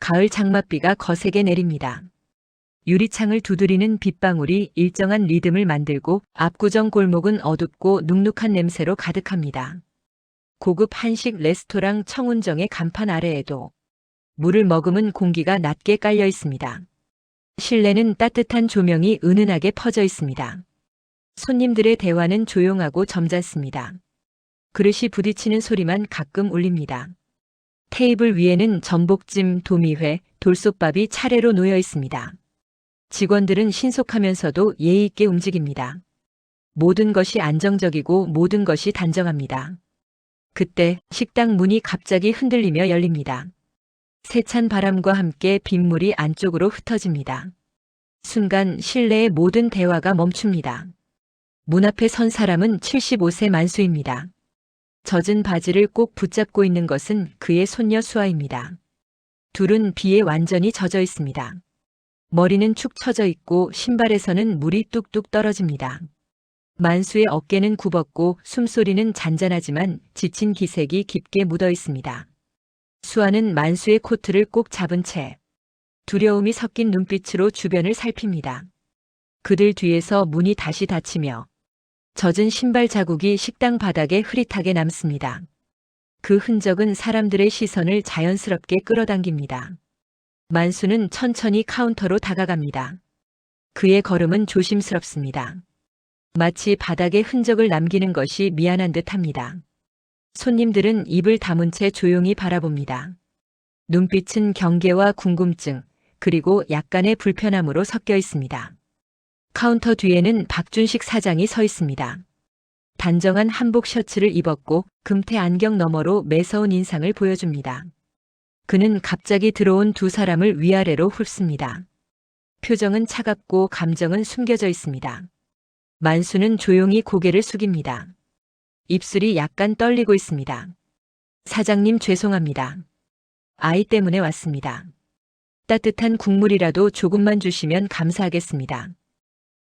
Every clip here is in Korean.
가을 장맛비가 거세게 내립니다. 유리창을 두드리는 빗방울이 일정한 리듬을 만들고 압구정 골목은 어둡고 눅눅한 냄새로 가득합니다. 고급 한식 레스토랑 청운정의 간판 아래에도 물을 머금은 공기가 낮게 깔려 있습니다. 실내는 따뜻한 조명이 은은하게 퍼져 있습니다. 손님들의 대화는 조용하고 점잖습니다. 그릇이 부딪히는 소리만 가끔 울립니다. 테이블 위에는 전복찜, 도미회, 돌솥밥이 차례로 놓여 있습니다. 직원들은 신속하면서도 예의 있게 움직입니다. 모든 것이 안정적이고 모든 것이 단정합니다. 그때 식당 문이 갑자기 흔들리며 열립니다. 세찬 바람과 함께 빗물이 안쪽으로 흩어집니다. 순간 실내의 모든 대화가 멈춥니다. 문 앞에 선 사람은 75세 만수입니다. 젖은 바지를 꼭 붙잡고 있는 것은 그의 손녀 수아입니다. 둘은 비에 완전히 젖어 있습니다. 머리는 축 처져 있고 신발에서는 물이 뚝뚝 떨어집니다. 만수의 어깨는 굽었고 숨소리는 잔잔하지만 지친 기색이 깊게 묻어 있습니다. 수아는 만수의 코트를 꼭 잡은 채 두려움이 섞인 눈빛으로 주변을 살핍니다. 그들 뒤에서 문이 다시 닫히며 젖은 신발 자국이 식당 바닥에 흐릿하게 남습니다. 그 흔적은 사람들의 시선을 자연스럽게 끌어당깁니다. 만수는 천천히 카운터로 다가갑니다. 그의 걸음은 조심스럽습니다. 마치 바닥에 흔적을 남기는 것이 미안한 듯합니다. 손님들은 입을 다문 채 조용히 바라봅니다. 눈빛은 경계와 궁금증, 그리고 약간의 불편함으로 섞여 있습니다. 카운터 뒤에는 박준식 사장이 서 있습니다. 단정한 한복 셔츠를 입었고 금태 안경 너머로 매서운 인상을 보여줍니다. 그는 갑자기 들어온 두 사람을 위아래로 훑습니다. 표정은 차갑고 감정은 숨겨져 있습니다. 만수는 조용히 고개를 숙입니다. 입술이 약간 떨리고 있습니다. 사장님 죄송합니다. 아이 때문에 왔습니다. 따뜻한 국물이라도 조금만 주시면 감사하겠습니다.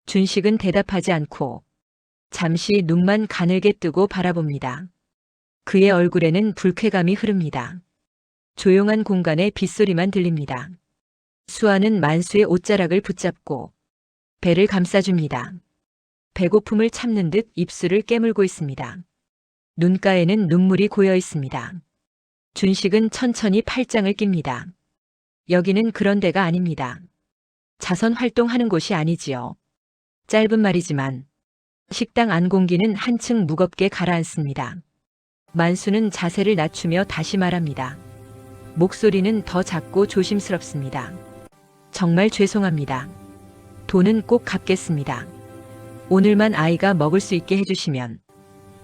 준식은 대답하지 않고 잠시 눈만 가늘게 뜨고 바라봅니다. 그의 얼굴에는 불쾌감이 흐릅니다. 조용한 공간에 빗소리만 들립니다. 수아는 만수의 옷자락을 붙잡고 배를 감싸줍니다. 배고픔을 참는 듯 입술을 깨물고 있습니다. 눈가에는 눈물이 고여 있습니다. 준식은 천천히 팔짱을 낍니다. 여기는 그런 데가 아닙니다. 자선 활동하는 곳이 아니지요. 짧은 말이지만 식당 안 공기는 한층 무겁게 가라앉습니다. 만수는 자세를 낮추며 다시 말합니다. 목소리는 더 작고 조심스럽습니다. 정말 죄송합니다. 돈은 꼭 갚겠습니다. 오늘만 아이가 먹을 수 있게 해주시면.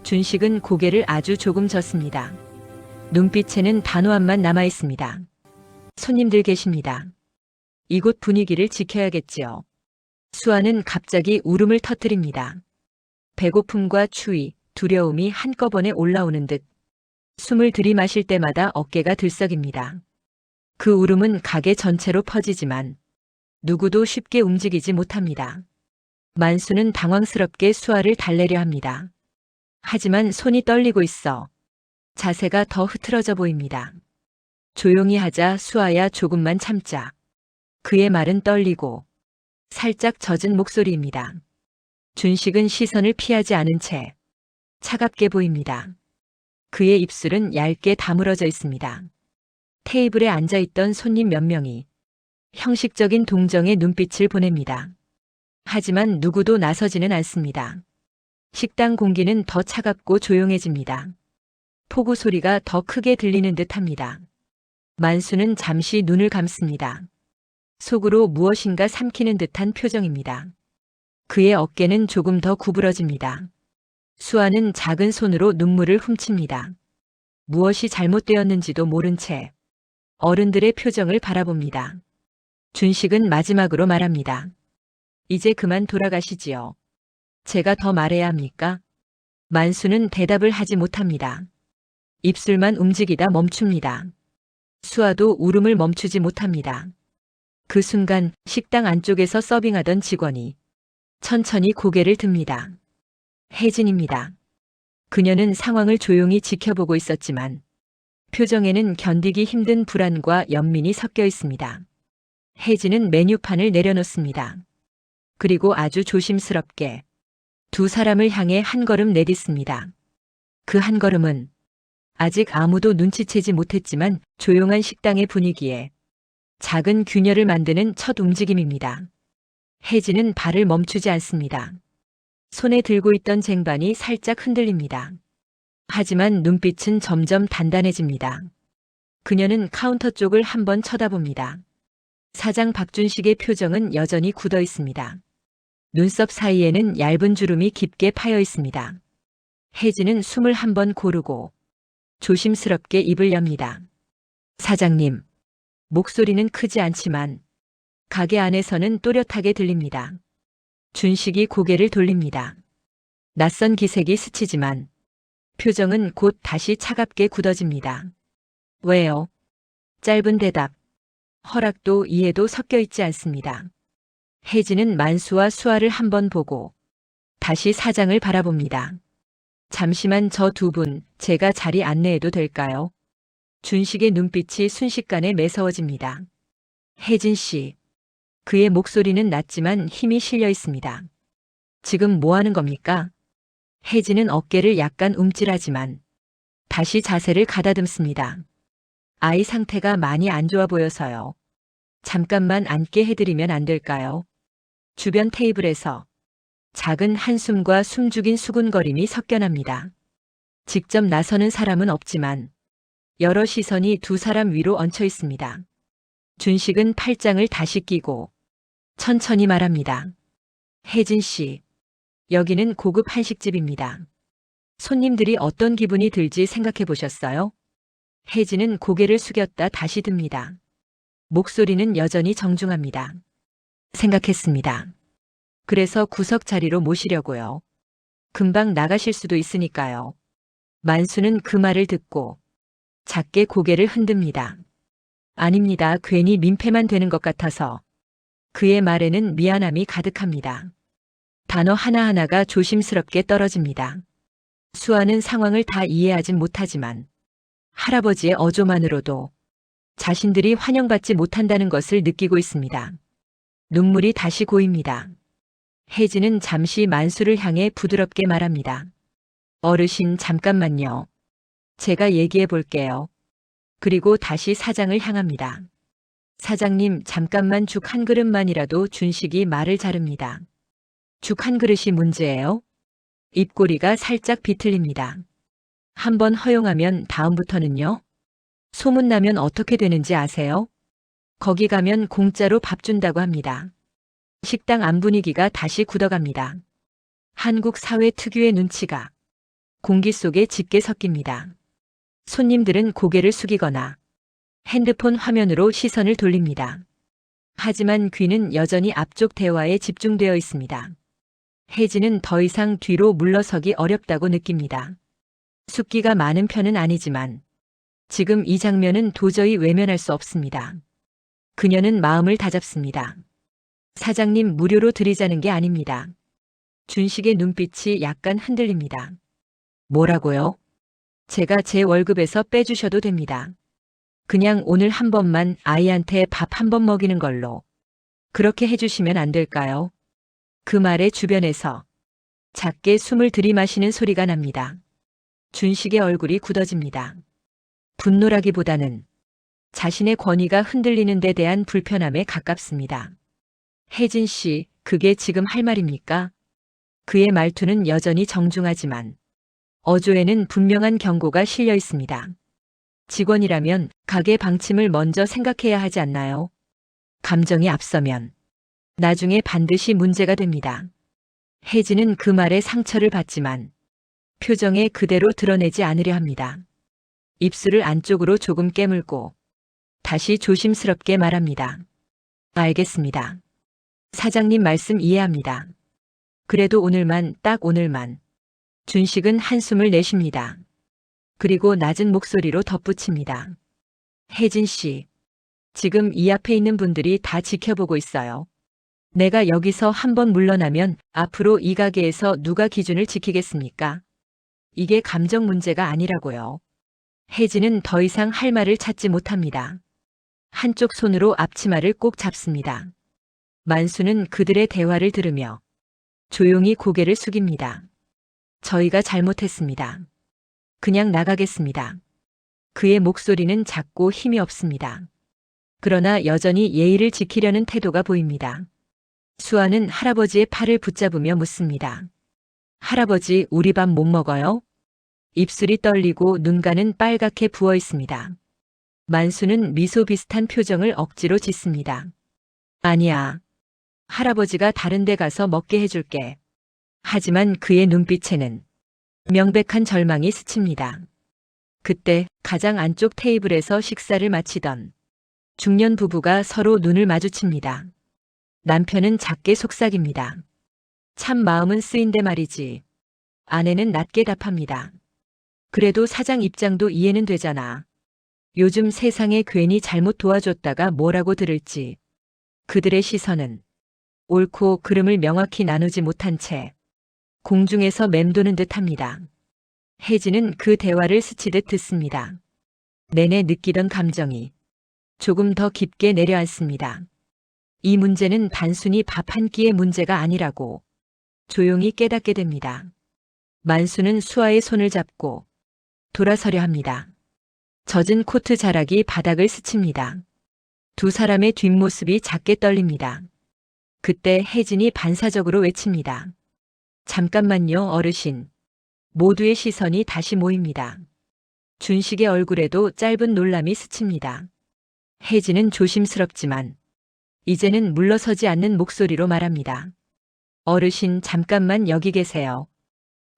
준식은 고개를 아주 조금 젓습니다. 눈빛에는 단호함만 남아있습니다. 손님들 계십니다. 이곳 분위기를 지켜야겠지요. 수아는 갑자기 울음을 터뜨립니다. 배고픔과 추위, 두려움이 한꺼번에 올라오는 듯 숨을 들이마실 때마다 어깨가 들썩입니다. 그 울음은 가게 전체로 퍼지지만 누구도 쉽게 움직이지 못합니다. 만수는 당황스럽게 수아를 달래려 합니다. 하지만 손이 떨리고 있어 자세가 더 흐트러져 보입니다. 조용히 하자 수아야 조금만 참자. 그의 말은 떨리고 살짝 젖은 목소리입니다. 준식은 시선을 피하지 않은 채 차갑게 보입니다. 그의 입술은 얇게 다물어져 있습니다. 테이블에 앉아있던 손님 몇 명이 형식적인 동정의 눈빛을 보냅니다. 하지만 누구도 나서지는 않습니다. 식당 공기는 더 차갑고 조용해집니다. 폭우 소리가 더 크게 들리는 듯합니다. 만수는 잠시 눈을 감습니다. 속으로 무엇인가 삼키는 듯한 표정입니다. 그의 어깨는 조금 더 구부러집니다. 수아는 작은 손으로 눈물을 훔칩니다. 무엇이 잘못되었는지도 모른 채 어른들의 표정을 바라봅니다. 준식은 마지막으로 말합니다. 이제 그만 돌아가시지요. 제가 더 말해야 합니까? 만수는 대답을 하지 못합니다. 입술만 움직이다 멈춥니다. 수아도 울음을 멈추지 못합니다. 그 순간 식당 안쪽에서 서빙하던 직원이 천천히 고개를 듭니다. 혜진입니다. 그녀는 상황을 조용히 지켜보고 있었지만 표정에는 견디기 힘든 불안과 연민이 섞여 있습니다. 혜진은 메뉴판을 내려놓습니다. 그리고 아주 조심스럽게 두 사람을 향해 한 걸음 내딛습니다. 그 한 걸음은 아직 아무도 눈치채지 못했지만 조용한 식당의 분위기에 작은 균열을 만드는 첫 움직임입니다. 혜진은 발을 멈추지 않습니다. 손에 들고 있던 쟁반이 살짝 흔들립니다. 하지만 눈빛은 점점 단단해집니다. 그녀는 카운터 쪽을 한번 쳐다봅니다. 사장 박준식의 표정은 여전히 굳어 있습니다. 눈썹 사이에는 얇은 주름이 깊게 파여 있습니다. 혜진은 숨을 한번 고르고 조심스럽게 입을 엽니다. 사장님. 목소리는 크지 않지만 가게 안에서는 또렷하게 들립니다. 준식이 고개를 돌립니다. 낯선 기색이 스치지만 표정은 곧 다시 차갑게 굳어집니다. 왜요? 짧은 대답. 허락도 이해도 섞여 있지 않습니다. 혜진은 만수와 수아를 한번 보고 다시 사장을 바라봅니다. 잠시만 저 두 분 제가 자리 안내해도 될까요? 준식의 눈빛이 순식간에 매서워집니다. 혜진 씨. 그의 목소리는 낮지만 힘이 실려 있습니다. 지금 뭐 하는 겁니까? 혜진은 어깨를 약간 움찔하지만 다시 자세를 가다듬습니다. 아이 상태가 많이 안 좋아 보여서요. 잠깐만 앉게 해드리면 안 될까요? 주변 테이블에서 작은 한숨과 숨죽인 수군거림이 섞여납니다. 직접 나서는 사람은 없지만 여러 시선이 두 사람 위로 얹혀 있습니다. 준식은 팔짱을 다시 끼고 천천히 말합니다. 혜진 씨, 여기는 고급 한식집입니다. 손님들이 어떤 기분이 들지 생각해 보셨어요? 혜진은 고개를 숙였다 다시 듭니다. 목소리는 여전히 정중합니다. 생각했습니다. 그래서 구석 자리로 모시려고요. 금방 나가실 수도 있으니까요. 만수는 그 말을 듣고 작게 고개를 흔듭니다. 아닙니다. 괜히 민폐만 되는 것 같아서. 그의 말에는 미안함이 가득합니다. 단어 하나하나가 조심스럽게 떨어집니다. 수아는 상황을 다 이해하진 못하지만 할아버지의 어조만으로도 자신들이 환영받지 못한다는 것을 느끼고 있습니다. 눈물이 다시 고입니다. 혜진은 잠시 만수를 향해 부드럽게 말합니다. 어르신 잠깐만요. 제가 얘기해 볼게요. 그리고 다시 사장을 향합니다. 사장님 잠깐만 죽 한 그릇만이라도. 준식이 말을 자릅니다. 죽 한 그릇이 문제예요? 입꼬리가 살짝 비틀립니다. 한번 허용하면 다음부터는요? 소문나면 어떻게 되는지 아세요? 거기 가면 공짜로 밥 준다고 합니다. 식당 안 분위기가 다시 굳어갑니다. 한국 사회 특유의 눈치가 공기 속에 짙게 섞입니다. 손님들은 고개를 숙이거나 핸드폰 화면으로 시선을 돌립니다. 하지만 귀는 여전히 앞쪽 대화에 집중되어 있습니다. 혜진은 더 이상 뒤로 물러서기 어렵다고 느낍니다. 숫기가 많은 편은 아니지만 지금 이 장면은 도저히 외면할 수 없습니다. 그녀는 마음을 다잡습니다. 사장님 무료로 드리자는 게 아닙니다. 준식의 눈빛이 약간 흔들립니다. 뭐라고요? 제가 제 월급에서 빼주셔도 됩니다. 그냥 오늘 한 번만 아이한테 밥 한 번 먹이는 걸로. 그렇게 해주시면 안 될까요? 그 말에 주변에서 작게 숨을 들이마시는 소리가 납니다. 준식의 얼굴이 굳어집니다. 분노라기보다는 자신의 권위가 흔들리는 데 대한 불편함에 가깝습니다. 혜진 씨, 그게 지금 할 말입니까? 그의 말투는 여전히 정중하지만 어조에는 분명한 경고가 실려 있습니다. 직원이라면 가게 방침을 먼저 생각해야 하지 않나요? 감정이 앞서면 나중에 반드시 문제가 됩니다. 혜진은 그 말에 상처를 받지만 표정에 그대로 드러내지 않으려 합니다. 입술을 안쪽으로 조금 깨물고 다시 조심스럽게 말합니다. 알겠습니다. 사장님 말씀 이해합니다. 그래도 오늘만, 딱 오늘만. 준식은 한숨을 내쉽니다. 그리고 낮은 목소리로 덧붙입니다. 혜진 씨, 지금 이 앞에 있는 분들이 다 지켜보고 있어요. 내가 여기서 한번 물러나면 앞으로 이 가게에서 누가 기준을 지키겠습니까? 이게 감정 문제가 아니라고요. 혜진은 더 이상 할 말을 찾지 못합니다. 한쪽 손으로 앞치마를 꼭 잡습니다. 만수는 그들의 대화를 들으며 조용히 고개를 숙입니다. 저희가 잘못했습니다. 그냥 나가겠습니다. 그의 목소리는 작고 힘이 없습니다. 그러나 여전히 예의를 지키려는 태도가 보입니다. 수아는 할아버지의 팔을 붙잡으며 묻습니다. 할아버지, 우리 밥 못 먹어요? 입술이 떨리고 눈가는 빨갛게 부어 있습니다. 만수는 미소 비슷한 표정을 억지로 짓습니다. 아니야. 할아버지가 다른 데 가서 먹게 해줄게. 하지만 그의 눈빛에는 명백한 절망이 스칩니다. 그때 가장 안쪽 테이블에서 식사를 마치던 중년 부부가 서로 눈을 마주칩니다. 남편은 작게 속삭입니다. 참 마음은 쓰인데 말이지. 아내는 낮게 답합니다. 그래도 사장 입장도 이해는 되잖아. 요즘 세상에 괜히 잘못 도와줬다가 뭐라고 들을지. 그들의 시선은 옳고 그름을 명확히 나누지 못한 채 공중에서 맴도는 듯합니다. 혜진은 그 대화를 스치듯 듣습니다. 내내 느끼던 감정이 조금 더 깊게 내려앉습니다. 이 문제는 단순히 밥 한 끼의 문제가 아니라고 조용히 깨닫게 됩니다. 만수는 수아의 손을 잡고 돌아서려 합니다. 젖은 코트 자락이 바닥을 스칩니다. 두 사람의 뒷모습이 작게 떨립니다. 그때 혜진이 반사적으로 외칩니다. 잠깐만요, 어르신. 모두의 시선이 다시 모입니다. 준식의 얼굴에도 짧은 놀람이 스칩니다. 혜진은 조심스럽지만 이제는 물러서지 않는 목소리로 말합니다. 어르신, 잠깐만 여기 계세요.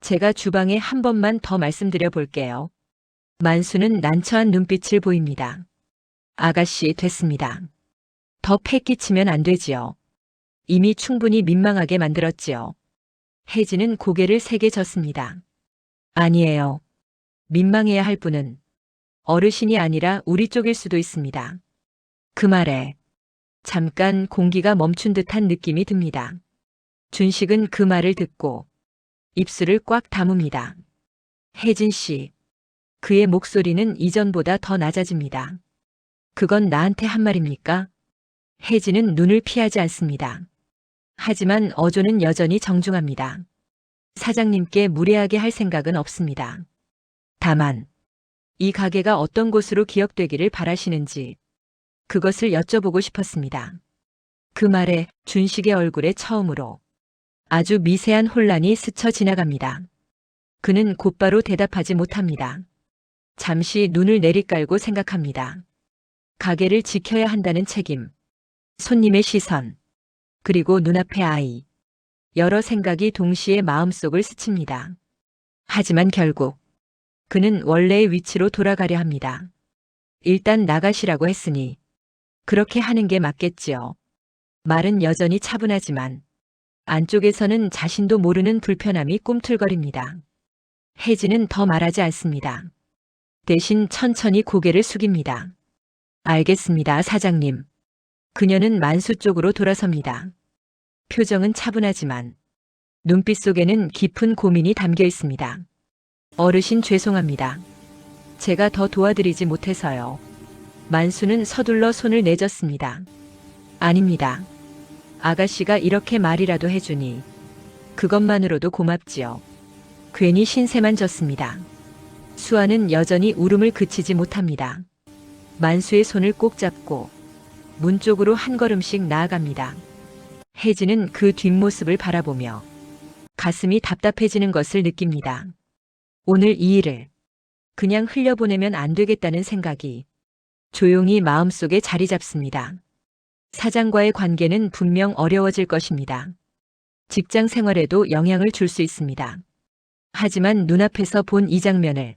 제가 주방에 한 번만 더 말씀드려 볼게요. 만수는 난처한 눈빛을 보입니다. 아가씨, 됐습니다. 더 패 끼치면 안 되지요. 이미 충분히 민망하게 만들었지요. 혜진은 고개를 세게 졌습니다. 아니에요. 민망해야 할 분은 어르신이 아니라 우리 쪽일 수도 있습니다. 그 말에 잠깐 공기가 멈춘 듯한 느낌이 듭니다. 준식은 그 말을 듣고 입술을 꽉 다뭅니다. 혜진 씨. 그의 목소리는 이전보다 더 낮아집니다. 그건 나한테 한 말입니까? 혜진은 눈을 피하지 않습니다. 하지만 어조는 여전히 정중합니다. 사장님께 무례하게 할 생각은 없습니다. 다만 이 가게가 어떤 곳으로 기억되기를 바라시는지 그것을 여쭤보고 싶었습니다. 그 말에 준식의 얼굴에 처음으로 아주 미세한 혼란이 스쳐 지나갑니다. 그는 곧바로 대답하지 못합니다. 잠시 눈을 내리깔고 생각합니다. 가게를 지켜야 한다는 책임, 손님의 시선, 그리고 눈앞의 아이. 여러 생각이 동시에 마음속을 스칩니다. 하지만 결국 그는 원래의 위치로 돌아가려 합니다. 일단 나가시라고 했으니 그렇게 하는 게 맞겠지요. 말은 여전히 차분하지만 안쪽에서는 자신도 모르는 불편함이 꿈틀거립니다. 혜진은 더 말하지 않습니다. 대신 천천히 고개를 숙입니다. 알겠습니다, 사장님. 그녀는 만수 쪽으로 돌아섭니다. 표정은 차분하지만 눈빛 속에는 깊은 고민이 담겨 있습니다. 어르신, 죄송합니다. 제가 더 도와드리지 못해서요. 만수는 서둘러 손을 내젓습니다. 아닙니다. 아가씨가 이렇게 말이라도 해주니 그것만으로도 고맙지요. 괜히 신세만 졌습니다. 수아는 여전히 울음을 그치지 못합니다. 만수의 손을 꼭 잡고 문 쪽으로 한 걸음씩 나아갑니다. 혜진은 그 뒷모습을 바라보며 가슴이 답답해지는 것을 느낍니다. 오늘 이 일을 그냥 흘려보내면 안 되겠다는 생각이 조용히 마음속에 자리 잡습니다. 사장과의 관계는 분명 어려워질 것입니다. 직장 생활에도 영향을 줄 수 있습니다. 하지만 눈앞에서 본 이 장면을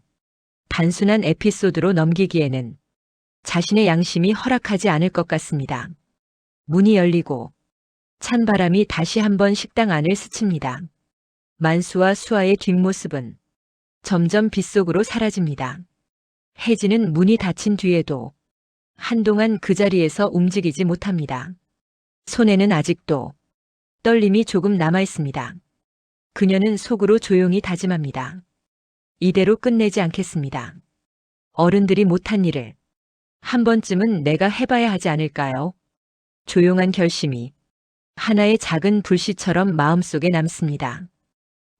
단순한 에피소드로 넘기기에는 자신의 양심이 허락하지 않을 것 같습니다. 문이 열리고 찬 바람이 다시 한번 식당 안을 스칩니다. 만수와 수아의 뒷모습은 점점 빗속으로 사라집니다. 혜진은 문이 닫힌 뒤에도 한동안 그 자리에서 움직이지 못합니다. 손에는 아직도 떨림이 조금 남아 있습니다. 그녀는 속으로 조용히 다짐합니다. 이대로 끝내지 않겠습니다. 어른들이 못한 일을 한 번쯤은 내가 해봐야 하지 않을까요? 조용한 결심이 하나의 작은 불씨처럼 마음속에 남습니다.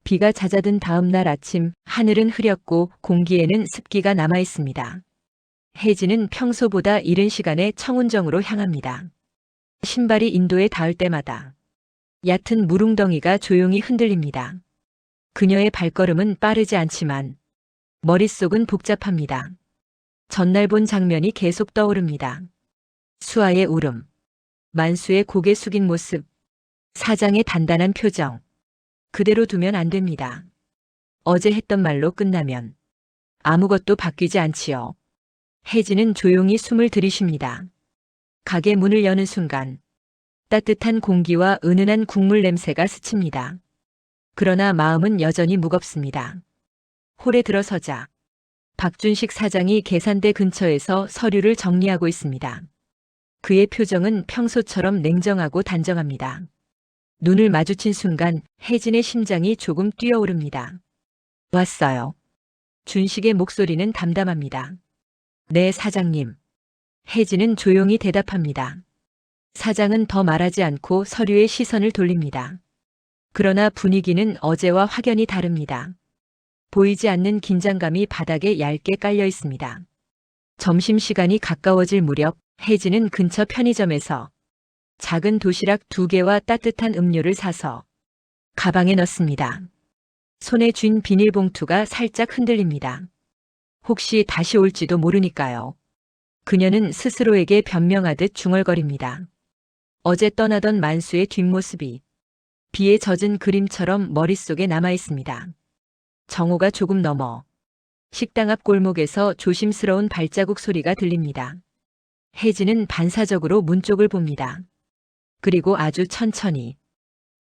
비가 잦아든 다음 날 아침 하늘은 흐렸고 공기에는 습기가 남아 있습니다. 혜진은 평소보다 이른 시간에 청운정으로 향합니다. 신발이 인도에 닿을 때마다 얕은 물웅덩이가 조용히 흔들립니다. 그녀의 발걸음은 빠르지 않지만 머릿속은 복잡합니다. 전날 본 장면이 계속 떠오릅니다. 수아의 울음, 만수의 고개 숙인 모습, 사장의 단단한 표정. 그대로 두면 안 됩니다. 어제 했던 말로 끝나면 아무것도 바뀌지 않지요. 혜진은 조용히 숨을 들이쉽니다. 가게 문을 여는 순간 따뜻한 공기와 은은한 국물 냄새가 스칩니다. 그러나 마음은 여전히 무겁습니다. 홀에 들어서자 박준식 사장이 계산대 근처에서 서류를 정리하고 있습니다. 그의 표정은 평소처럼 냉정하고 단정합니다. 눈을 마주친 순간 혜진의 심장이 조금 뛰어오릅니다. 왔어요. 준식의 목소리는 담담합니다. 네, 사장님. 혜진은 조용히 대답합니다. 사장은 더 말하지 않고 서류에 시선을 돌립니다. 그러나 분위기는 어제와 확연히 다릅니다. 보이지 않는 긴장감이 바닥에 얇게 깔려 있습니다. 점심시간이 가까워질 무렵 혜진은 근처 편의점에서 작은 도시락 2개와 따뜻한 음료를 사서 가방에 넣습니다. 손에 쥔 비닐봉투가 살짝 흔들립니다. 혹시 다시 올지도 모르니까요. 그녀는 스스로에게 변명하듯 중얼거립니다. 어제 떠나던 만수의 뒷모습이 비에 젖은 그림처럼 머릿속에 남아 있습니다. 정오가 조금 넘어 식당 앞 골목에서 조심스러운 발자국 소리가 들립니다. 혜진은 반사적으로 문 쪽을 봅니다. 그리고 아주 천천히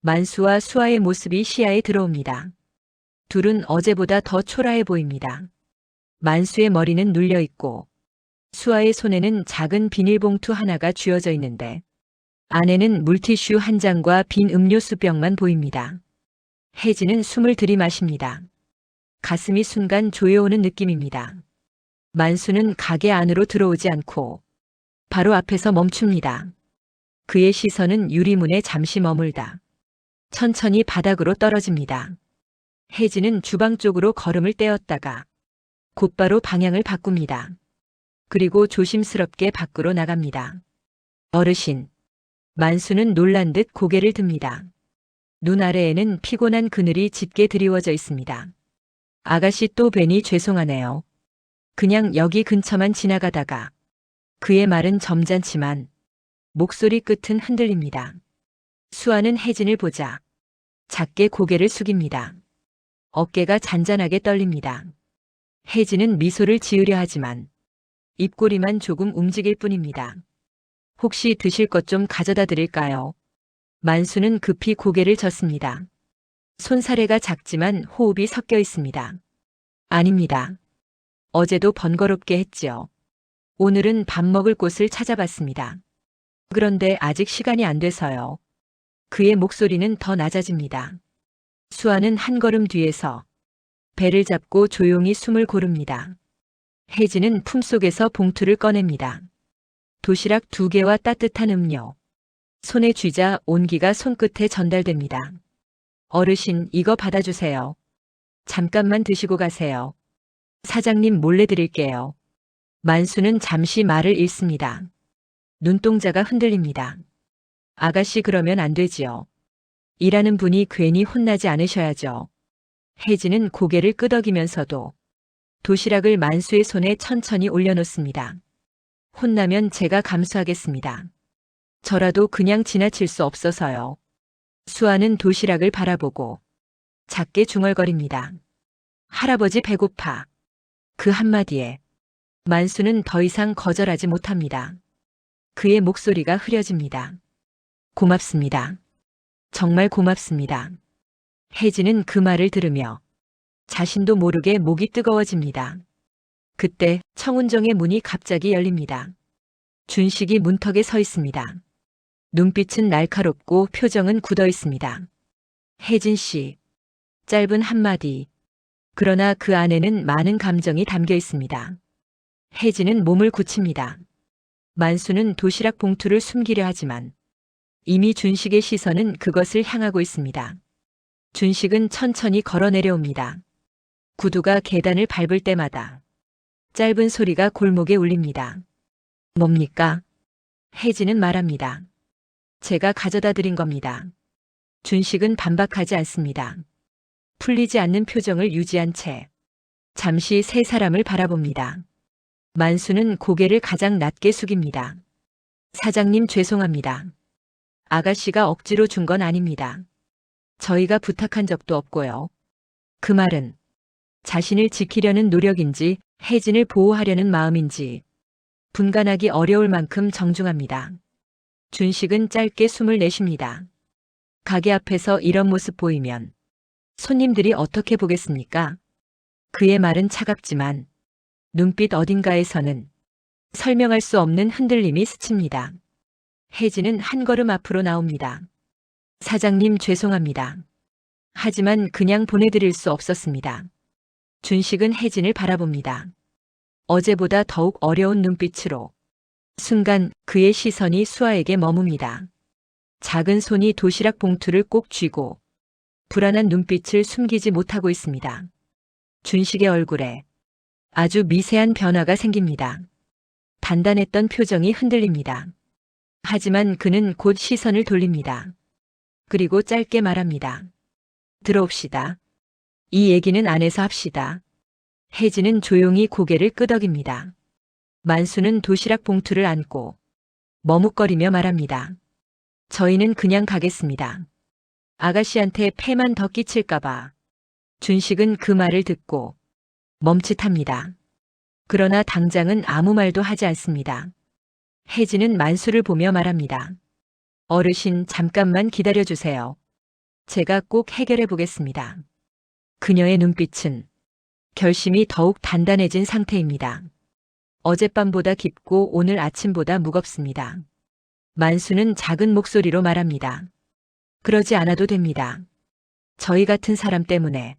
만수와 수아의 모습이 시야에 들어옵니다. 둘은 어제보다 더 초라해 보입니다. 만수의 머리는 눌려 있고 수아의 손에는 작은 비닐봉투 하나가 쥐어져 있는데 안에는 물티슈 한 장과 빈 음료수병만 보입니다. 혜진은 숨을 들이마십니다. 가슴이 순간 조여오는 느낌입니다. 만수는 가게 안으로 들어오지 않고 바로 앞에서 멈춥니다. 그의 시선은 유리문에 잠시 머물다 천천히 바닥으로 떨어집니다. 혜진은 주방 쪽으로 걸음을 떼었다가 곧바로 방향을 바꿉니다. 그리고 조심스럽게 밖으로 나갑니다. 어르신. 만수는 놀란 듯 고개를 듭니다. 눈 아래에는 피곤한 그늘이 짙게 드리워져 있습니다. 아가씨 또 뵈니 죄송하네요. 그냥 여기 근처만 지나가다가. 그의 말은 점잖지만 목소리 끝은 흔들립니다. 수아는 혜진을 보자 작게 고개를 숙입니다. 어깨가 잔잔하게 떨립니다. 혜진은 미소를 지으려 하지만 입꼬리만 조금 움직일 뿐입니다. 혹시 드실 것 좀 가져다 드릴까요? 만수는 급히 고개를 젓습니다. 손사래가 작지만 호흡이 섞여 있습니다. 아닙니다. 어제도 번거롭게 했지요. 오늘은 밥 먹을 곳을 찾아봤습니다. 그런데 아직 시간이 안 돼서요. 그의 목소리는 더 낮아집니다. 수아는 한 걸음 뒤에서 배를 잡고 조용히 숨을 고릅니다. 혜진은 품속에서 봉투를 꺼냅니다. 도시락 2개와 따뜻한 음료. 손에 쥐자 온기가 손끝에 전달됩니다. 어르신, 이거 받아주세요. 잠깐만 드시고 가세요. 사장님 몰래 드릴게요. 만수는 잠시 말을 잃습니다. 눈동자가 흔들립니다. 아가씨 그러면 안 되지요. 일하는 분이 괜히 혼나지 않으셔야죠. 혜진은 고개를 끄덕이면서도 도시락을 만수의 손에 천천히 올려놓습니다. 혼나면 제가 감수하겠습니다. 저라도 그냥 지나칠 수 없어서요. 수아는 도시락을 바라보고 작게 중얼거립니다. 할아버지 배고파. 그 한마디에 만수는 더 이상 거절하지 못합니다. 그의 목소리가 흐려집니다. 고맙습니다. 정말 고맙습니다. 혜진은 그 말을 들으며 자신도 모르게 목이 뜨거워집니다. 그때 청운정의 문이 갑자기 열립니다. 준식이 문턱에 서 있습니다. 눈빛은 날카롭고 표정은 굳어 있습니다. 혜진 씨. 짧은 한마디. 그러나 그 안에는 많은 감정이 담겨 있습니다. 혜진은 몸을 굳힙니다. 만수는 도시락 봉투를 숨기려 하지만 이미 준식의 시선은 그것을 향하고 있습니다. 준식은 천천히 걸어 내려옵니다. 구두가 계단을 밟을 때마다 짧은 소리가 골목에 울립니다. 뭡니까? 혜진은 말합니다. 제가 가져다 드린 겁니다. 준식은 반박하지 않습니다. 풀리지 않는 표정을 유지한 채 잠시 세 사람을 바라봅니다. 만수는 고개를 가장 낮게 숙입니다. 사장님 죄송합니다. 아가씨가 억지로 준 건 아닙니다. 저희가 부탁한 적도 없고요. 그 말은 자신을 지키려는 노력인지 혜진을 보호하려는 마음인지 분간하기 어려울 만큼 정중합니다. 준식은 짧게 숨을 내쉽니다. 가게 앞에서 이런 모습 보이면 손님들이 어떻게 보겠습니까? 그의 말은 차갑지만 눈빛 어딘가에서는 설명할 수 없는 흔들림이 스칩니다. 혜진은 한 걸음 앞으로 나옵니다. 사장님 죄송합니다. 하지만 그냥 보내드릴 수 없었습니다. 준식은 혜진을 바라봅니다. 어제보다 더욱 어려운 눈빛으로. 순간 그의 시선이 수아에게 머뭅니다. 작은 손이 도시락 봉투를 꼭 쥐고 불안한 눈빛을 숨기지 못하고 있습니다. 준식의 얼굴에 아주 미세한 변화가 생깁니다. 단단했던 표정이 흔들립니다. 하지만 그는 곧 시선을 돌립니다. 그리고 짧게 말합니다. 들어옵시다. 이 얘기는 안에서 합시다. 혜진은 조용히 고개를 끄덕입니다. 만수는 도시락 봉투를 안고 머뭇거리며 말합니다. 저희는 그냥 가겠습니다. 아가씨한테 폐만 더 끼칠까봐. 준식은 그 말을 듣고 멈칫합니다. 그러나 당장은 아무 말도 하지 않습니다. 혜진은 만수를 보며 말합니다. 어르신 잠깐만 기다려주세요. 제가 꼭 해결해 보겠습니다. 그녀의 눈빛은 결심이 더욱 단단해진 상태입니다. 어젯밤보다 깊고 오늘 아침보다 무겁습니다. 만수는 작은 목소리로 말합니다. 그러지 않아도 됩니다. 저희 같은 사람 때문에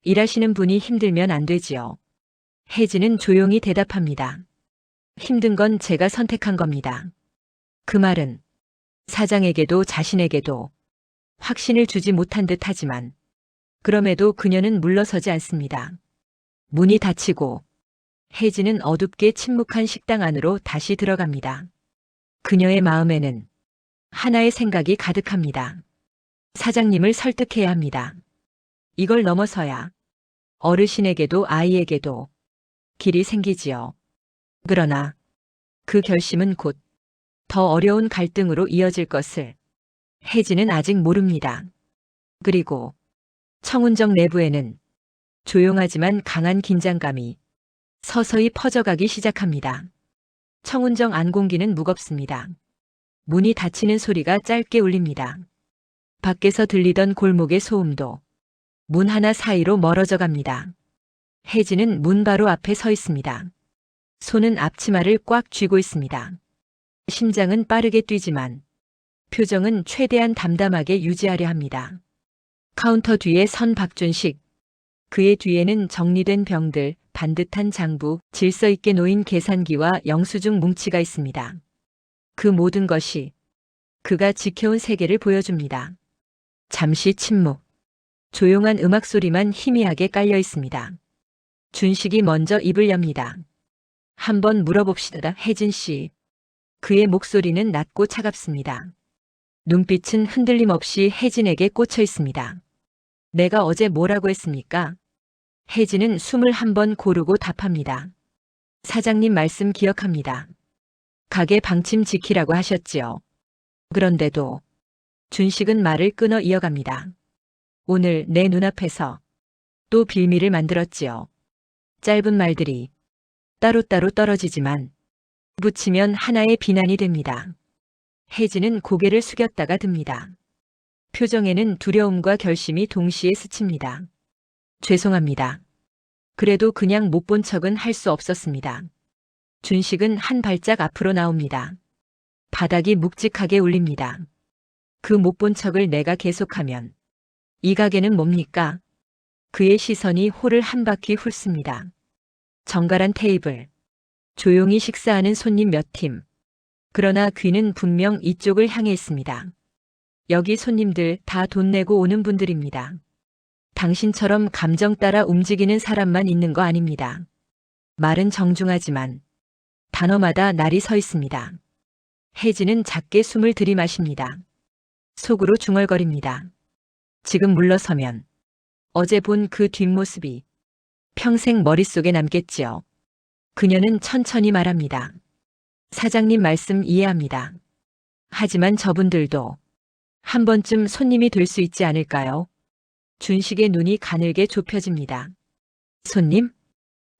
일하시는 분이 힘들면 안 되지요. 혜진은 조용히 대답합니다. 힘든 건 제가 선택한 겁니다. 그 말은 사장에게도 자신에게도 확신을 주지 못한 듯 하지만 그럼에도 그녀는 물러서지 않습니다. 문이 닫히고 혜진은 어둡게 침묵한 식당 안으로 다시 들어갑니다. 그녀의 마음에는 하나의 생각이 가득합니다. 사장님을 설득해야 합니다. 이걸 넘어서야 어르신에게도 아이에게도 길이 생기지요. 그러나 그 결심은 곧 더 어려운 갈등으로 이어질 것을 혜진은 아직 모릅니다. 그리고 청운정 내부에는 조용하지만 강한 긴장감이 서서히 퍼져가기 시작합니다. 청운정 안 공기는 무겁습니다. 문이 닫히는 소리가 짧게 울립니다. 밖에서 들리던 골목의 소음도 문 하나 사이로 멀어져 갑니다. 혜진은 문 바로 앞에 서 있습니다. 손은 앞치마를 꽉 쥐고 있습니다. 심장은 빠르게 뛰지만 표정은 최대한 담담하게 유지하려 합니다. 카운터 뒤에 선 박준식. 그의 뒤에는 정리된 병들, 반듯한 장부, 질서 있게 놓인 계산기와 영수증 뭉치가 있습니다. 그 모든 것이 그가 지켜온 세계를 보여줍니다. 잠시 침묵. 조용한 음악 소리만 희미하게 깔려 있습니다. 준식이 먼저 입을 엽니다. 한번 물어봅시다, 혜진 씨. 그의 목소리는 낮고 차갑습니다. 눈빛은 흔들림 없이 혜진에게 꽂혀 있습니다. 내가 어제 뭐라고 했습니까? 혜진은 숨을 한번 고르고 답합니다. 사장님 말씀 기억합니다. 가게 방침 지키라고 하셨지요. 그런데도 준식은 말을 끊어 이어갑니다. 오늘 내 눈앞에서 또 빌미를 만들었지요. 짧은 말들이 따로따로 떨어지지만 붙이면 하나의 비난이 됩니다. 혜진은 고개를 숙였다가 듭니다. 표정에는 두려움과 결심이 동시에 스칩니다. 죄송합니다. 그래도 그냥 못 본 척은 할 수 없었습니다. 준식은 한 발짝 앞으로 나옵니다. 바닥이 묵직하게 울립니다. 그 못 본 척을 내가 계속하면 이 가게는 뭡니까? 그의 시선이 홀을 한 바퀴 훑습니다. 정갈한 테이블, 조용히 식사하는 손님 몇 팀. 그러나 귀는 분명 이쪽을 향해 있습니다. 여기 손님들 다 돈 내고 오는 분들입니다. 당신처럼 감정 따라 움직이는 사람만 있는 거 아닙니다. 말은 정중하지만 단어마다 날이 서 있습니다. 혜진은 작게 숨을 들이마십니다. 속으로 중얼거립니다. 지금 물러서면 어제 본 그 뒷모습이 평생 머릿속에 남겠지요. 그녀는 천천히 말합니다. 사장님 말씀 이해합니다. 하지만 저분들도 한 번쯤 손님이 될 수 있지 않을까요? 준식의 눈이 가늘게 좁혀집니다. 손님?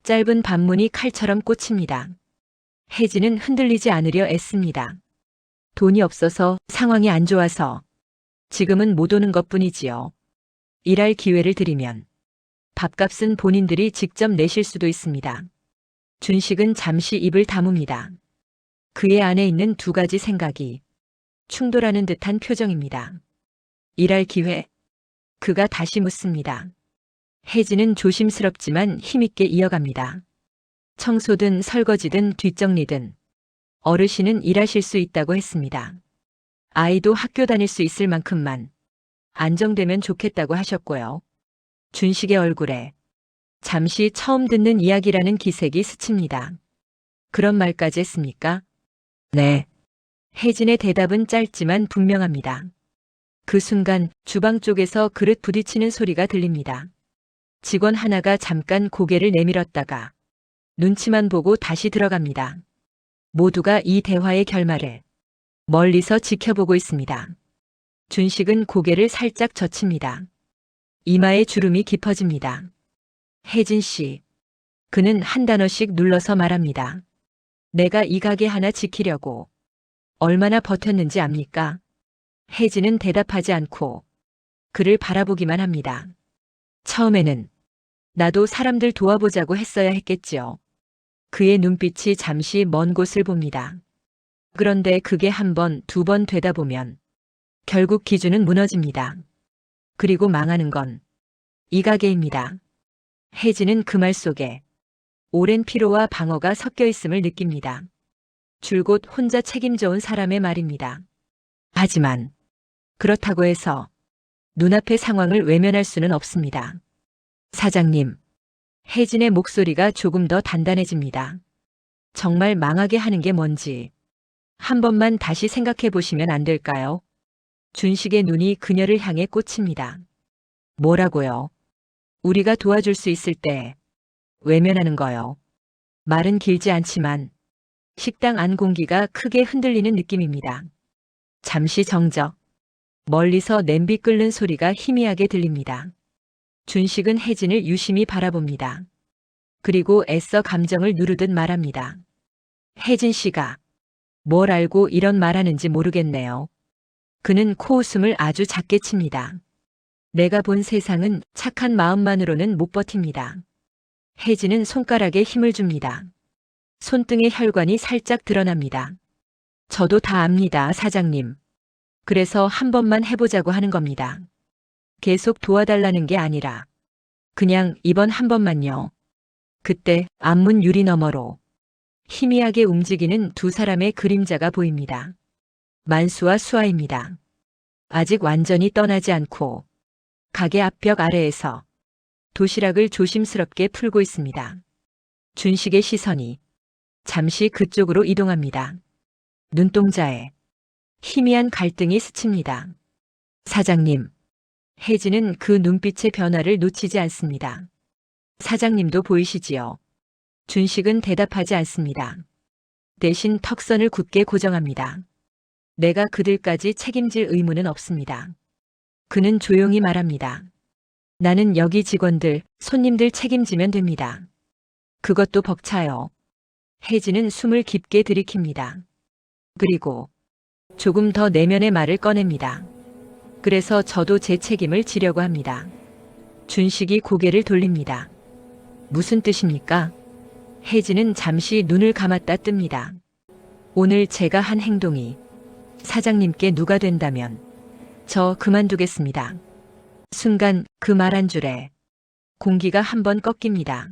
짧은 반문이 칼처럼 꽂힙니다. 혜진은 흔들리지 않으려 애씁니다. 돈이 없어서, 상황이 안 좋아서 지금은 못 오는 것뿐이지요. 일할 기회를 드리면 밥값은 본인들이 직접 내실 수도 있습니다. 준식은 잠시 입을 다뭅니다. 그의 안에 있는 두 가지 생각이 충돌하는 듯한 표정입니다. 일할 기회? 그가 다시 묻습니다. 혜진은 조심스럽지만 힘있게 이어갑니다. 청소든 설거지든 뒷정리든 어르신은 일하실 수 있다고 했습니다. 아이도 학교 다닐 수 있을 만큼만 안정되면 좋겠다고 하셨고요. 준식의 얼굴에 잠시 처음 듣는 이야기라는 기색이 스칩니다. 그런 말까지 했습니까? 네. 혜진의 대답은 짧지만 분명합니다. 그 순간 주방 쪽에서 그릇 부딪히는 소리가 들립니다. 직원 하나가 잠깐 고개를 내밀었다가 눈치만 보고 다시 들어갑니다. 모두가 이 대화의 결말을 멀리서 지켜보고 있습니다. 준식은 고개를 살짝 젖힙니다. 이마에 주름이 깊어집니다. 혜진 씨. 그는 한 단어씩 눌러서 말합니다. 내가 이 가게 하나 지키려고 얼마나 버텼는지 압니까? 혜진은 대답하지 않고 그를 바라보기만 합니다. 처음에는 나도 사람들 도와보자고 했어야 했겠지요. 그의 눈빛이 잠시 먼 곳을 봅니다. 그런데 그게 한 번, 두 번 되다 보면 결국 기준은 무너집니다. 그리고 망하는 건 이 가게입니다. 혜진은 그 말 속에 오랜 피로와 방어가 섞여 있음을 느낍니다. 줄곧 혼자 책임져온 사람의 말입니다. 하지만 그렇다고 해서 눈앞의 상황을 외면할 수는 없습니다. 사장님. 혜진의 목소리가 조금 더 단단해집니다. 정말 망하게 하는 게 뭔지 한 번만 다시 생각해 보시면 안 될까요? 준식의 눈이 그녀를 향해 꽂힙니다. 뭐라고요? 우리가 도와줄 수 있을 때 외면하는 거요. 말은 길지 않지만 식당 안 공기가 크게 흔들리는 느낌입니다. 잠시 정적. 멀리서 냄비 끓는 소리가 희미하게 들립니다. 준식은 혜진을 유심히 바라봅니다. 그리고 애써 감정을 누르듯 말합니다. 혜진 씨가 뭘 알고 이런 말하는지 모르겠네요. 그는 코웃음을 아주 작게 칩니다. 내가 본 세상은 착한 마음만으로는 못 버팁니다. 혜진은 손가락에 힘을 줍니다. 손등의 혈관이 살짝 드러납니다. 저도 다 압니다, 사장님. 그래서 한 번만 해보자고 하는 겁니다. 계속 도와달라는 게 아니라 그냥 이번 한 번만요. 그때 앞문 유리 너머로 희미하게 움직이는 두 사람의 그림자가 보입니다. 만수와 수아입니다. 아직 완전히 떠나지 않고 가게 앞벽 아래에서 도시락을 조심스럽게 풀고 있습니다. 준식의 시선이 잠시 그쪽으로 이동합니다. 눈동자에 희미한 갈등이 스칩니다. 사장님. 혜진은 그 눈빛의 변화를 놓치지 않습니다. 사장님도 보이시지요? 준식은 대답하지 않습니다. 대신 턱선을 굳게 고정합니다. 내가 그들까지 책임질 의무는 없습니다. 그는 조용히 말합니다. 나는 여기 직원들, 손님들 책임지면 됩니다. 그것도 벅차요. 혜진은 숨을 깊게 들이킵니다. 그리고 조금 더 내면의 말을 꺼냅니다. 그래서 저도 제 책임을 지려고 합니다. 준식이 고개를 돌립니다. 무슨 뜻입니까? 혜진은 잠시 눈을 감았다 뜹니다. 오늘 제가 한 행동이 사장님께 누가 된다면 저 그만두겠습니다. 순간 그 말 한 줄에 공기가 한 번 꺾입니다.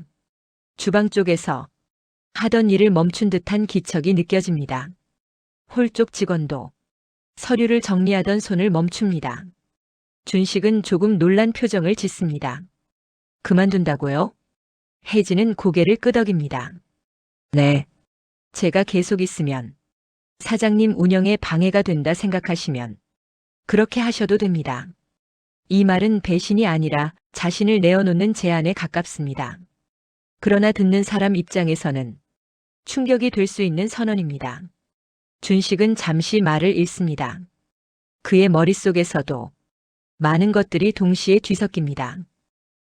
주방 쪽에서 하던 일을 멈춘 듯한 기척이 느껴집니다. 홀 쪽 직원도 서류를 정리하던 손을 멈춥니다. 준식은 조금 놀란 표정을 짓습니다. 그만둔다고요? 혜진은 고개를 끄덕입니다. 네. 제가 계속 있으면 사장님 운영에 방해가 된다 생각하시면 그렇게 하셔도 됩니다. 이 말은 배신이 아니라 자신을 내어놓는 제안에 가깝습니다. 그러나 듣는 사람 입장에서는 충격이 될 수 있는 선언입니다. 준식은 잠시 말을 잃습니다. 그의 머릿속에서도 많은 것들이 동시에 뒤섞입니다.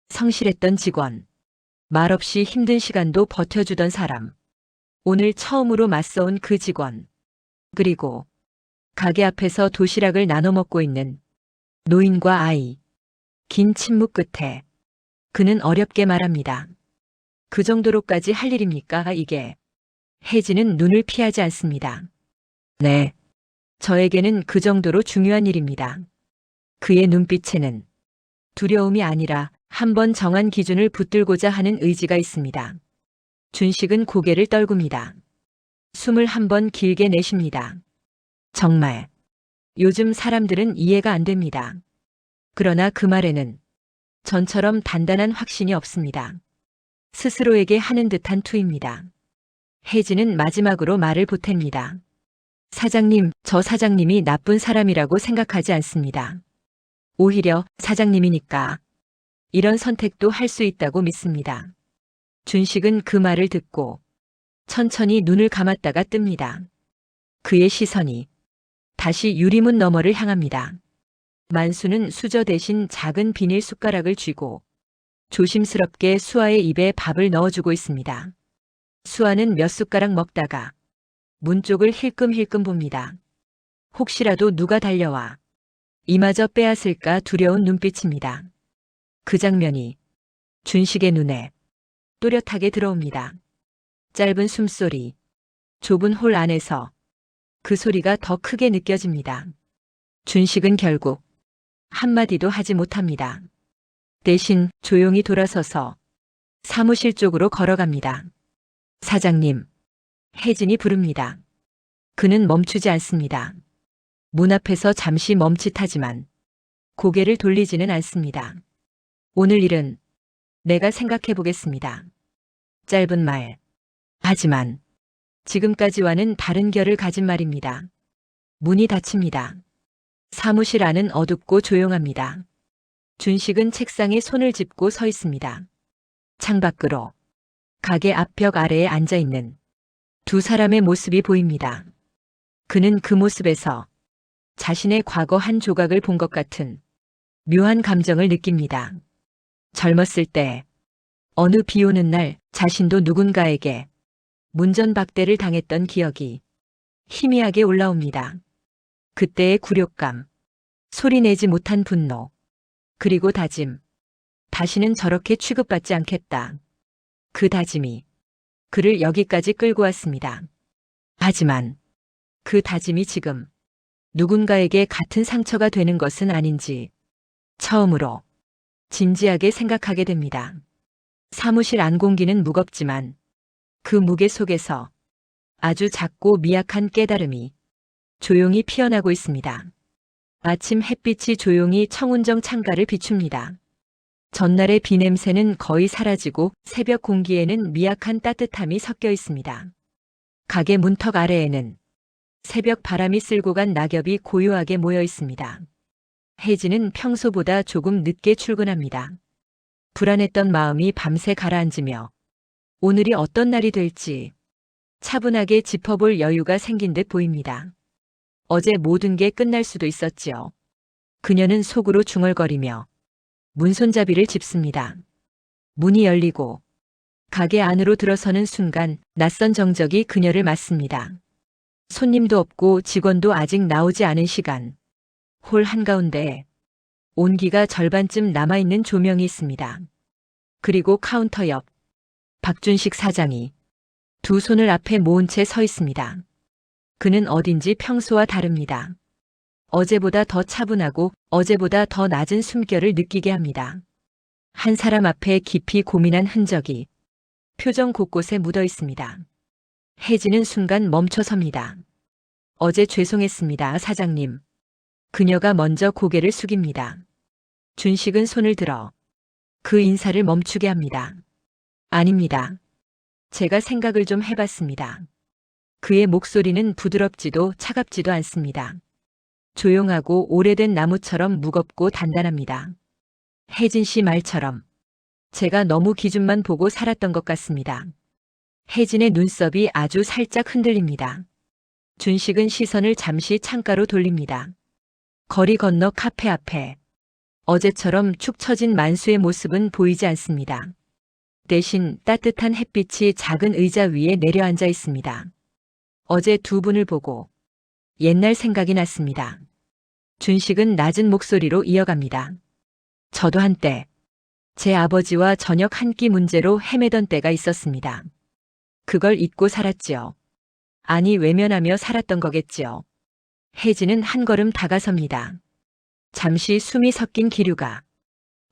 성실했던 직원, 말없이 힘든 시간도 버텨주던 사람, 오늘 처음으로 맞서온 그 직원, 그리고 가게 앞에서 도시락을 나눠 먹고 있는 노인과 아이. 긴 침묵 끝에 그는 어렵게 말합니다. 그 정도로까지 할 일입니까, 이게? 혜진은 눈을 피하지 않습니다. 네. 저에게는 그 정도로 중요한 일입니다. 그의 눈빛에는 두려움이 아니라 한 번 정한 기준을 붙들고자 하는 의지가 있습니다. 준식은 고개를 떨굽니다. 숨을 한 번 길게 내쉽니다. 정말 요즘 사람들은 이해가 안 됩니다. 그러나 그 말에는 전처럼 단단한 확신이 없습니다. 스스로에게 하는 듯한 투입니다. 혜진은 마지막으로 말을 보탭니다. 사장님, 저 사장님이 나쁜 사람이라고 생각하지 않습니다. 오히려 사장님이니까 이런 선택도 할 수 있다고 믿습니다. 준식은 그 말을 듣고 천천히 눈을 감았다가 뜹니다. 그의 시선이 다시 유리문 너머를 향합니다. 만수는 수저 대신 작은 비닐 숟가락을 쥐고 조심스럽게 수아의 입에 밥을 넣어주고 있습니다. 수아는 몇 숟가락 먹다가 문 쪽을 힐끔힐끔 봅니다. 혹시라도 누가 달려와 이마저 빼앗을까 두려운 눈빛입니다. 그 장면이 준식의 눈에 또렷하게 들어옵니다. 짧은 숨소리, 좁은 홀 안에서 그 소리가 더 크게 느껴집니다. 준식은 결국 한마디도 하지 못합니다. 대신 조용히 돌아서서 사무실 쪽으로 걸어갑니다. 사장님, 혜진이 부릅니다. 그는 멈추지 않습니다. 문 앞에서 잠시 멈칫하지만 고개를 돌리지는 않습니다. 오늘 일은 내가 생각해 보겠습니다. 짧은 말. 하지만 지금까지와는 다른 결을 가진 말입니다. 문이 닫힙니다. 사무실 안은 어둡고 조용합니다. 준식은 책상에 손을 짚고 서 있습니다. 창밖으로 가게 앞벽 아래에 앉아 있는 두 사람의 모습이 보입니다. 그는 그 모습에서 자신의 과거 한 조각을 본 것 같은 묘한 감정을 느낍니다. 젊었을 때 어느 비 오는 날 자신도 누군가에게 문전박대를 당했던 기억이 희미하게 올라옵니다. 그때의 굴욕감, 소리내지 못한 분노, 그리고 다짐. 다시는 저렇게 취급받지 않겠다. 그 다짐이 그를 여기까지 끌고 왔습니다. 하지만 그 다짐이 지금 누군가에게 같은 상처가 되는 것은 아닌지 처음으로 진지하게 생각하게 됩니다. 사무실 안 공기는 무겁지만 그 무게 속에서 아주 작고 미약한 깨달음이 조용히 피어나고 있습니다. 아침 햇빛이 조용히 청운정 창가를 비춥니다. 전날의 비 냄새는 거의 사라지고 새벽 공기에는 미약한 따뜻함이 섞여 있습니다. 가게 문턱 아래에는 새벽 바람이 쓸고 간 낙엽이 고요하게 모여 있습니다. 혜진은 평소보다 조금 늦게 출근합니다. 불안했던 마음이 밤새 가라앉으며 오늘이 어떤 날이 될지 차분하게 짚어볼 여유가 생긴 듯 보입니다. 어제 모든 게 끝날 수도 있었지요. 그녀는 속으로 중얼거리며 문손잡이를 짚습니다. 문이 열리고 가게 안으로 들어서는 순간 낯선 정적이 그녀를 맞습니다. 손님도 없고 직원도 아직 나오지 않은 시간. 홀 한가운데 온기가 절반쯤 남아있는 조명이 있습니다. 그리고 카운터 옆 박준식 사장이 두 손을 앞에 모은 채 서 있습니다. 그는 어딘지 평소와 다릅니다. 어제보다 더 차분하고 어제보다 더 낮은 숨결을 느끼게 합니다. 한 사람 앞에 깊이 고민한 흔적이 표정 곳곳에 묻어 있습니다. 혜진은 순간 멈춰섭니다. 어제 죄송했습니다, 사장님. 그녀가 먼저 고개를 숙입니다. 준식은 손을 들어 그 인사를 멈추게 합니다. 아닙니다. 제가 생각을 좀 해봤습니다. 그의 목소리는 부드럽지도 차갑지도 않습니다. 조용하고 오래된 나무처럼 무겁고 단단합니다. 혜진 씨 말처럼 제가 너무 기준만 보고 살았던 것 같습니다. 혜진의 눈썹이 아주 살짝 흔들립니다. 준식은 시선을 잠시 창가로 돌립니다. 거리 건너 카페 앞에 어제처럼 축 처진 만수의 모습은 보이지 않습니다. 대신 따뜻한 햇빛이 작은 의자 위에 내려앉아 있습니다. 어제 두 분을 보고 옛날 생각이 났습니다. 준식은 낮은 목소리로 이어갑니다. 저도 한때 제 아버지와 저녁 한 끼 문제로 헤매던 때가 있었습니다. 그걸 잊고 살았지요. 아니, 외면하며 살았던 거겠지요. 혜진은 한 걸음 다가섭니다. 잠시 숨이 섞인 기류가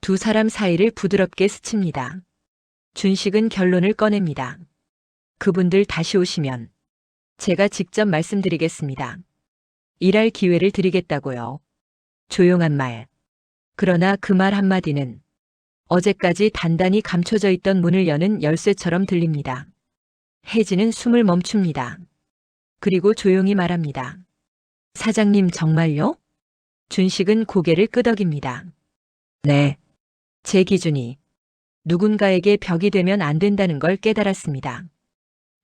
두 사람 사이를 부드럽게 스칩니다. 준식은 결론을 꺼냅니다. 그분들 다시 오시면 제가 직접 말씀드리겠습니다. 일할 기회를 드리겠다고요. 조용한 말. 그러나 그 말 한마디는 어제까지 단단히 감춰져 있던 문을 여는 열쇠처럼 들립니다. 혜진은 숨을 멈춥니다. 그리고 조용히 말합니다. 사장님, 정말요? 준식은 고개를 끄덕입니다. 네. 제 기준이 누군가에게 벽이 되면 안 된다는 걸 깨달았습니다.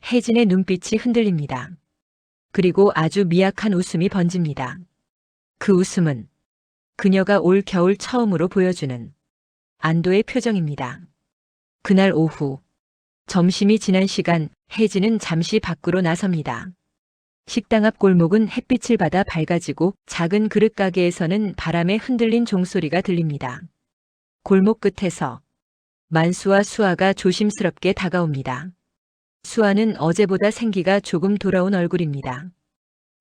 혜진의 눈빛이 흔들립니다. 그리고 아주 미약한 웃음이 번집니다. 그 웃음은 그녀가 올 겨울 처음으로 보여주는 안도의 표정입니다. 그날 오후, 점심이 지난 시간, 혜진은 잠시 밖으로 나섭니다. 식당 앞 골목은 햇빛을 받아 밝아지고 작은 그릇 가게에서는 바람에 흔들린 종소리가 들립니다. 골목 끝에서 만수와 수아가 조심스럽게 다가옵니다. 수아는 어제보다 생기가 조금 돌아온 얼굴입니다.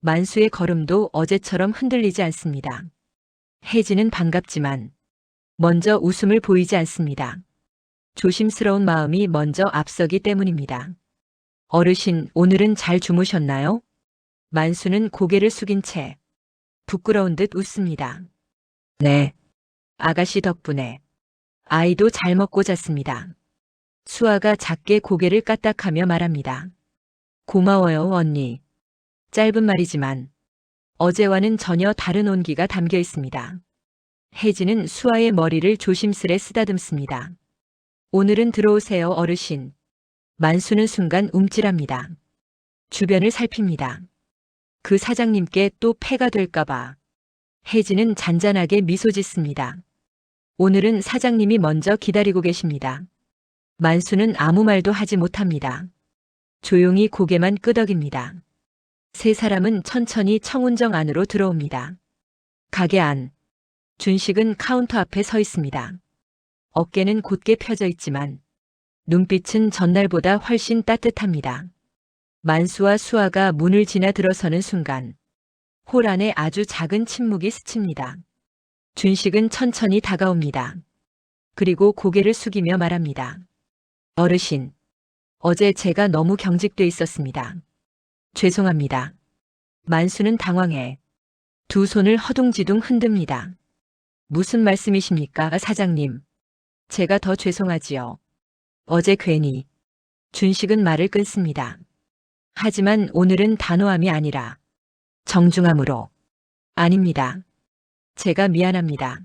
만수의 걸음도 어제처럼 흔들리지 않습니다. 혜진은 반갑지만 먼저 웃음을 보이지 않습니다. 조심스러운 마음이 먼저 앞서기 때문입니다. 어르신, 오늘은 잘 주무셨나요? 만수는 고개를 숙인 채 부끄러운 듯 웃습니다. 네. 아가씨 덕분에 아이도 잘 먹고 잤습니다. 수아가 작게 고개를 까딱하며 말합니다. 고마워요, 언니. 짧은 말이지만 어제와는 전혀 다른 온기가 담겨 있습니다. 혜진은 수아의 머리를 조심스레 쓰다듬습니다. 오늘은 들어오세요, 어르신. 만수는 순간 움찔합니다. 주변을 살핍니다. 그 사장님께 또 폐가 될까봐. 혜진은 잔잔하게 미소 짓습니다. 오늘은 사장님이 먼저 기다리고 계십니다. 만수는 아무 말도 하지 못합니다. 조용히 고개만 끄덕입니다. 세 사람은 천천히 청운정 안으로 들어옵니다. 가게 안. 준식은 카운터 앞에 서 있습니다. 어깨는 곧게 펴져 있지만 눈빛은 전날보다 훨씬 따뜻합니다. 만수와 수아가 문을 지나 들어서는 순간 홀 안에 아주 작은 침묵이 스칩니다. 준식은 천천히 다가옵니다. 그리고 고개를 숙이며 말합니다. 어르신, 어제 제가 너무 경직돼 있었습니다. 죄송합니다. 만수는 당황해 두 손을 허둥지둥 흔듭니다. 무슨 말씀이십니까, 사장님? 제가 더 죄송하지요. 어제 괜히. 준식은 말을 끊습니다. 하지만 오늘은 단호함이 아니라 정중함으로. 아닙니다. 제가 미안합니다.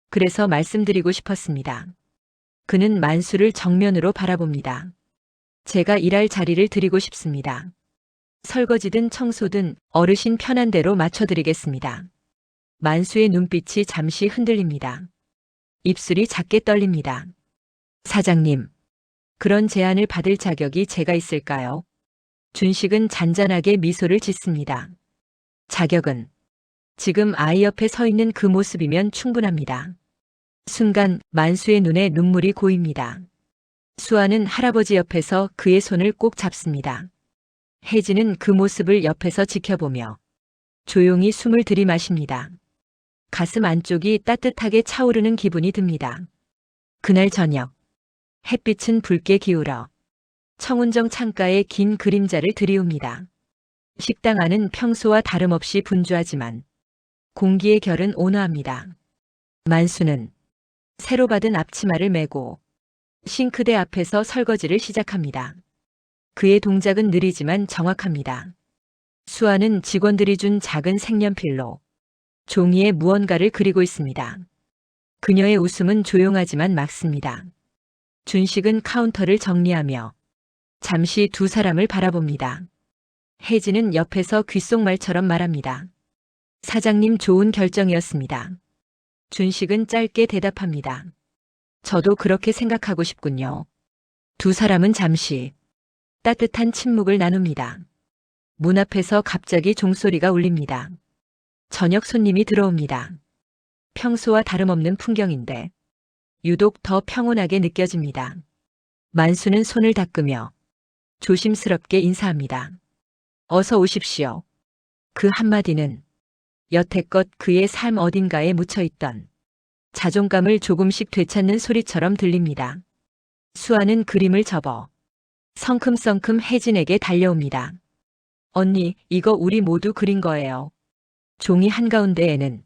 그래서 말씀드리고 싶었습니다. 그는 만수를 정면으로 바라봅니다. 제가 일할 자리를 드리고 싶습니다. 설거지든 청소든 어르신 편한 대로 맞춰드리겠습니다. 만수의 눈빛이 잠시 흔들립니다. 입술이 작게 떨립니다. 사장님, 그런 제안을 받을 자격이 제가 있을까요? 준식은 잔잔하게 미소를 짓습니다. 자격은 지금 아이 옆에 서 있는 그 모습이면 충분합니다. 순간 만수의 눈에 눈물이 고입니다. 수아는 할아버지 옆에서 그의 손을 꼭 잡습니다. 혜진은 그 모습을 옆에서 지켜보며 조용히 숨을 들이마십니다. 가슴 안쪽이 따뜻하게 차오르는 기분이 듭니다. 그날 저녁, 햇빛은 붉게 기울어 청운정 창가에 긴 그림자를 들이웁니다. 식당 안은 평소와 다름없이 분주하지만 공기의 결은 온화합니다. 만수는 새로 받은 앞치마를 메고 싱크대 앞에서 설거지를 시작합니다. 그의 동작은 느리지만 정확합니다. 수아는 직원들이 준 작은 색연필로 종이에 무언가를 그리고 있습니다. 그녀의 웃음은 조용하지만 맑습니다. 준식은 카운터를 정리하며 잠시 두 사람을 바라봅니다. 혜진은 옆에서 귓속말처럼 말합니다. 사장님 좋은 결정이었습니다. 준식은 짧게 대답합니다. 저도 그렇게 생각하고 싶군요. 두 사람은 잠시 따뜻한 침묵을 나눕니다. 문 앞에서 갑자기 종소리가 울립니다. 저녁 손님이 들어옵니다. 평소와 다름없는 풍경인데 유독 더 평온하게 느껴집니다. 만수는 손을 닦으며 조심스럽게 인사합니다. 어서 오십시오. 그 한마디는 여태껏 그의 삶 어딘가에 묻혀있던 자존감을 조금씩 되찾는 소리처럼 들립니다. 수아는 그림을 접어 성큼성큼 혜진에게 달려옵니다. 언니, 이거 우리 모두 그린 거예요. 종이 한가운데에는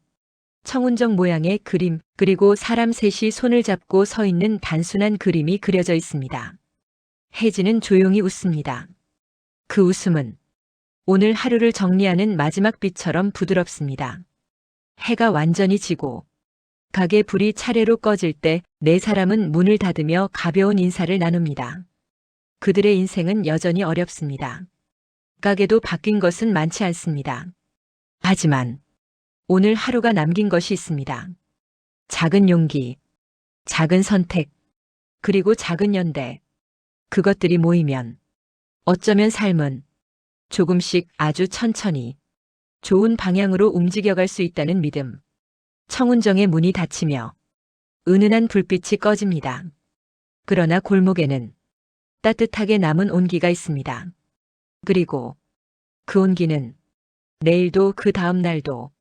청운정 모양의 그림, 그리고 사람 셋이 손을 잡고 서 있는 단순한 그림이 그려져 있습니다. 혜진은 조용히 웃습니다. 그 웃음은 오늘 하루를 정리하는 마지막 빛처럼 부드럽습니다. 해가 완전히 지고 가게 불이 차례로 꺼질 때 네 사람은 문을 닫으며 가벼운 인사를 나눕니다. 그들의 인생은 여전히 어렵습니다. 가게도 바뀐 것은 많지 않습니다. 하지만 오늘 하루가 남긴 것이 있습니다. 작은 용기, 작은 선택, 그리고 작은 연대. 그것들이 모이면 어쩌면 삶은 조금씩 아주 천천히 좋은 방향으로 움직여갈 수 있다는 믿음. 청운정의 문이 닫히며 은은한 불빛이 꺼집니다. 그러나 골목에는 따뜻하게 남은 온기가 있습니다. 그리고 그 온기는 내일도 그 다음 날도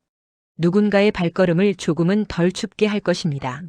누군가의 발걸음을 조금은 덜 춥게 할 것입니다.